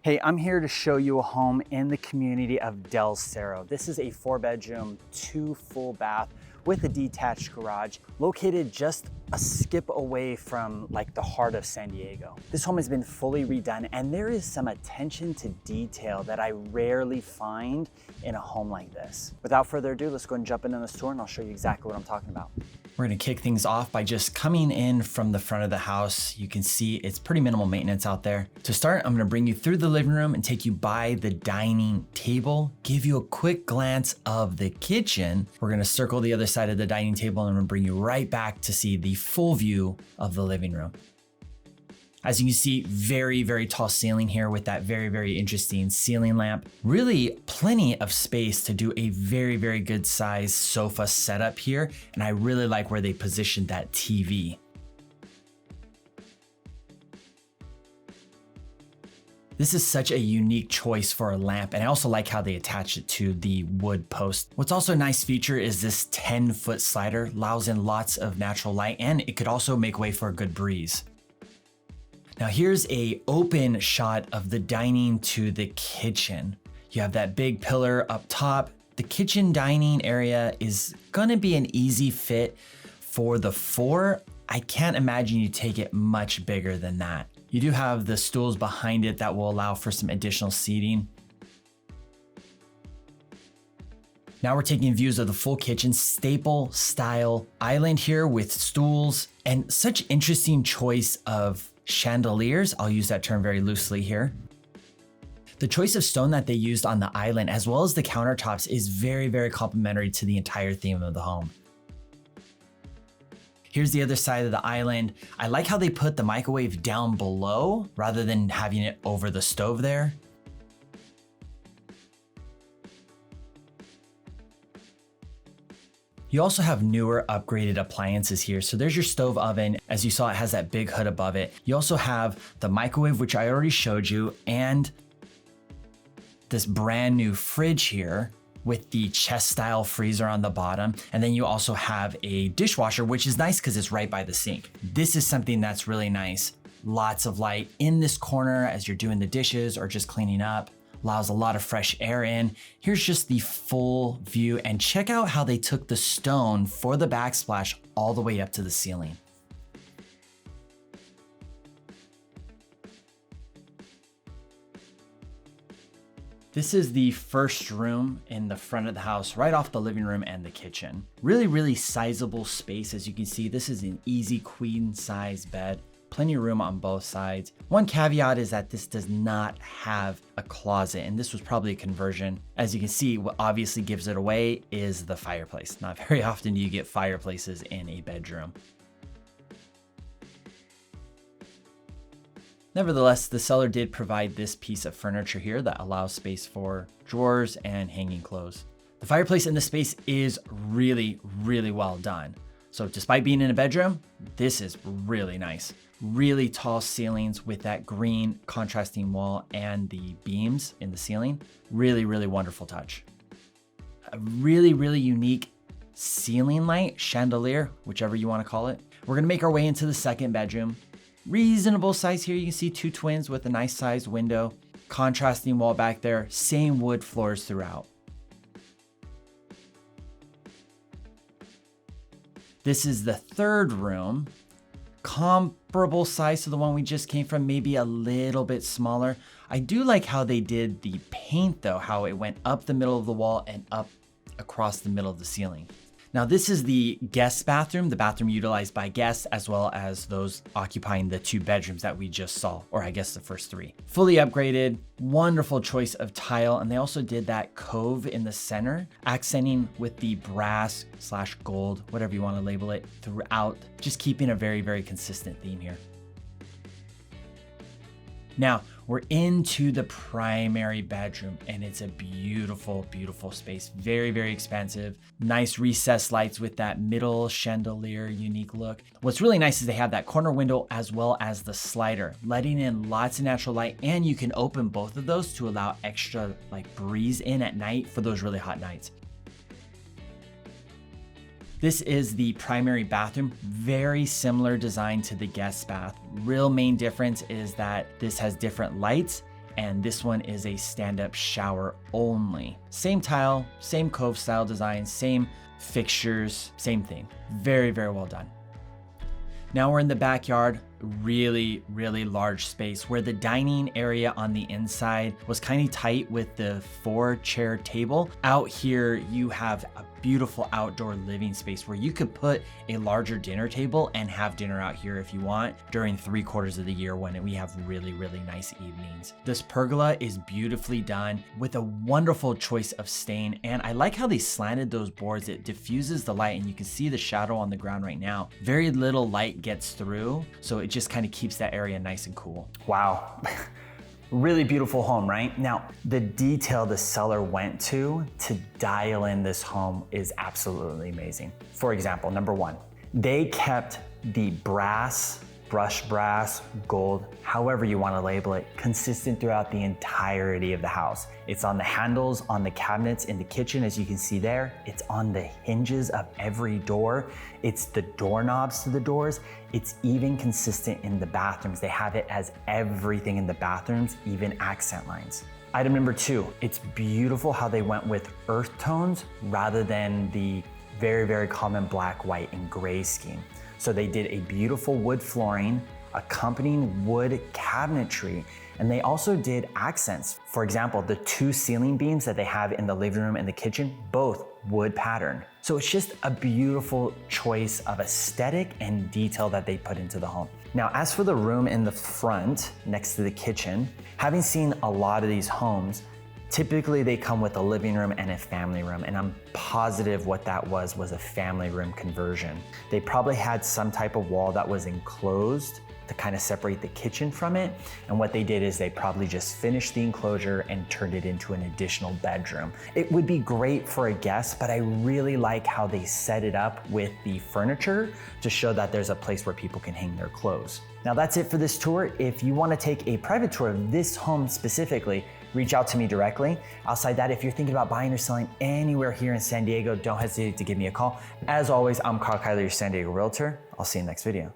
Hey, I'm here to show you a home in the community of Del Cerro. This is a 4-bedroom, 2 full bath with a detached garage located just a skip away from like the heart of San Diego. This home has been fully redone and there is some attention to detail that I rarely find in a home like this. Without further ado, let's go and jump into the store and I'll show you exactly what I'm talking about. We're gonna kick things off by just coming in from the front of the house. You can see it's pretty minimal maintenance out there. To start, I'm gonna bring you through the living room and take you by the dining table, give you a quick glance of the kitchen. We're gonna circle the other side of the dining table and I'm gonna bring you right back to see the full view of the living room. As you can see, very, very tall ceiling here with that very, very interesting ceiling lamp. Really plenty of space to do a very, very good size sofa setup here. And I really like where they positioned that TV. This is such a unique choice for a lamp, and I also like how they attach it to the wood post. What's also a nice feature is this 10-foot slider allows in lots of natural light, and it could also make way for a good breeze. Now here's an open shot of the dining to the kitchen. You have that big pillar up top. The kitchen dining area is gonna be an easy fit for the 4. I can't imagine you take it much bigger than that. You do have the stools behind it that will allow for some additional seating. Now we're taking views of the full kitchen, staple style island here with stools and such interesting choice of chandeliers. I'll use that term very loosely here. The choice of stone that they used on the island as well as the countertops is very, very complementary to the entire theme of the home. Here's the other side of the island. I like how they put the microwave down below rather than having it over the stove there. You also have newer upgraded appliances here. So there's your stove oven. As you saw, it has that big hood above it. You also have the microwave, which I already showed you, and this brand new fridge here with the chest style freezer on the bottom. And then you also have a dishwasher, which is nice because it's right by the sink. This is something that's really nice. Lots of light in this corner as you're doing the dishes or just cleaning up. Allows a lot of fresh air in. Here's just the full view and check out how they took the stone for the backsplash all the way up to the ceiling. This is the first room in the front of the house, right off the living room and the kitchen. Really, really sizable space. As you can see, this is an easy queen size bed. Plenty of room on both sides. One caveat is that this does not have a closet, and this was probably a conversion. As you can see, what obviously gives it away is the fireplace. Not very often do you get fireplaces in a bedroom. Nevertheless, the seller did provide this piece of furniture here that allows space for drawers and hanging clothes. The fireplace in this space is really, really well done. So despite being in a bedroom, this is really nice. Really tall ceilings with that green contrasting wall and the beams in the ceiling. Really, really wonderful touch. A really, really unique ceiling light, chandelier, whichever you want to call it. We're gonna make our way into the second bedroom. Reasonable size here. You can see 2 twins with a nice sized window. Contrasting wall back there, same wood floors throughout. This is the third room, comparable size to the one we just came from, maybe a little bit smaller. I do like how they did the paint though, how it went up the middle of the wall and up across the middle of the ceiling. Now this is the guest bathroom, the bathroom utilized by guests as well as those occupying the 2 bedrooms that we just saw, or I guess the first 3. Fully upgraded, wonderful choice of tile, and they also did that cove in the center, accenting with the brass / gold, whatever you want to label it, throughout, just keeping a very, very consistent theme here. Now, we're into the primary bedroom and it's a beautiful, beautiful space. Very, very expansive. Nice recessed lights with that middle chandelier unique look. What's really nice is they have that corner window as well as the slider, letting in lots of natural light, and you can open both of those to allow extra like breeze in at night for those really hot nights. This is the primary bathroom, very similar design to the guest bath. Real main difference is that this has different lights and this one is a stand-up shower only. Same tile, same cove style design, same fixtures, same thing. Very, very well done. Now we're in the backyard, really large space where the dining area on the inside was kind of tight with the 4-chair table. Out here, you have a beautiful outdoor living space where you could put a larger dinner table and have dinner out here if you want during 3/4 of the year when we have really nice evenings. This pergola is beautifully done with a wonderful choice of stain, and I like how they slanted those boards. It diffuses the light and you can see the shadow on the ground right now. Very little light gets through, so it just kind of keeps that area nice and cool. Wow. Really beautiful home, right? Now, the detail the seller went to dial in this home is absolutely amazing. For example, number one, they kept the brushed brass, gold, however you want to label it, consistent throughout the entirety of the house. It's on the handles, on the cabinets in the kitchen, as you can see there. It's on the hinges of every door. It's the doorknobs to the doors. It's even consistent in the bathrooms. They have it as everything in the bathrooms, even accent lines. Item number two, it's beautiful how they went with earth tones rather than the very common black, white, and gray scheme. So they did a beautiful wood flooring, accompanying wood cabinetry, and they also did accents. For example, the 2 ceiling beams that they have in the living room and the kitchen, both wood pattern. So it's just a beautiful choice of aesthetic and detail that they put into the home. Now, as for the room in the front, next to the kitchen, having seen a lot of these homes, typically they come with a living room and a family room, and I'm positive what that was a family room conversion. They probably had some type of wall that was enclosed to kind of separate the kitchen from it, and what they did is they probably just finished the enclosure and turned it into an additional bedroom. It would be great for a guest, but I really like how they set it up with the furniture to show that there's a place where people can hang their clothes. Now that's it for this tour. If you want to take a private tour of this home specifically, reach out to me directly. Outside that, if you're thinking about buying or selling anywhere here in San Diego, don't hesitate to give me a call. As always, I'm Karl, your San Diego Realtor. I'll see you in the next video.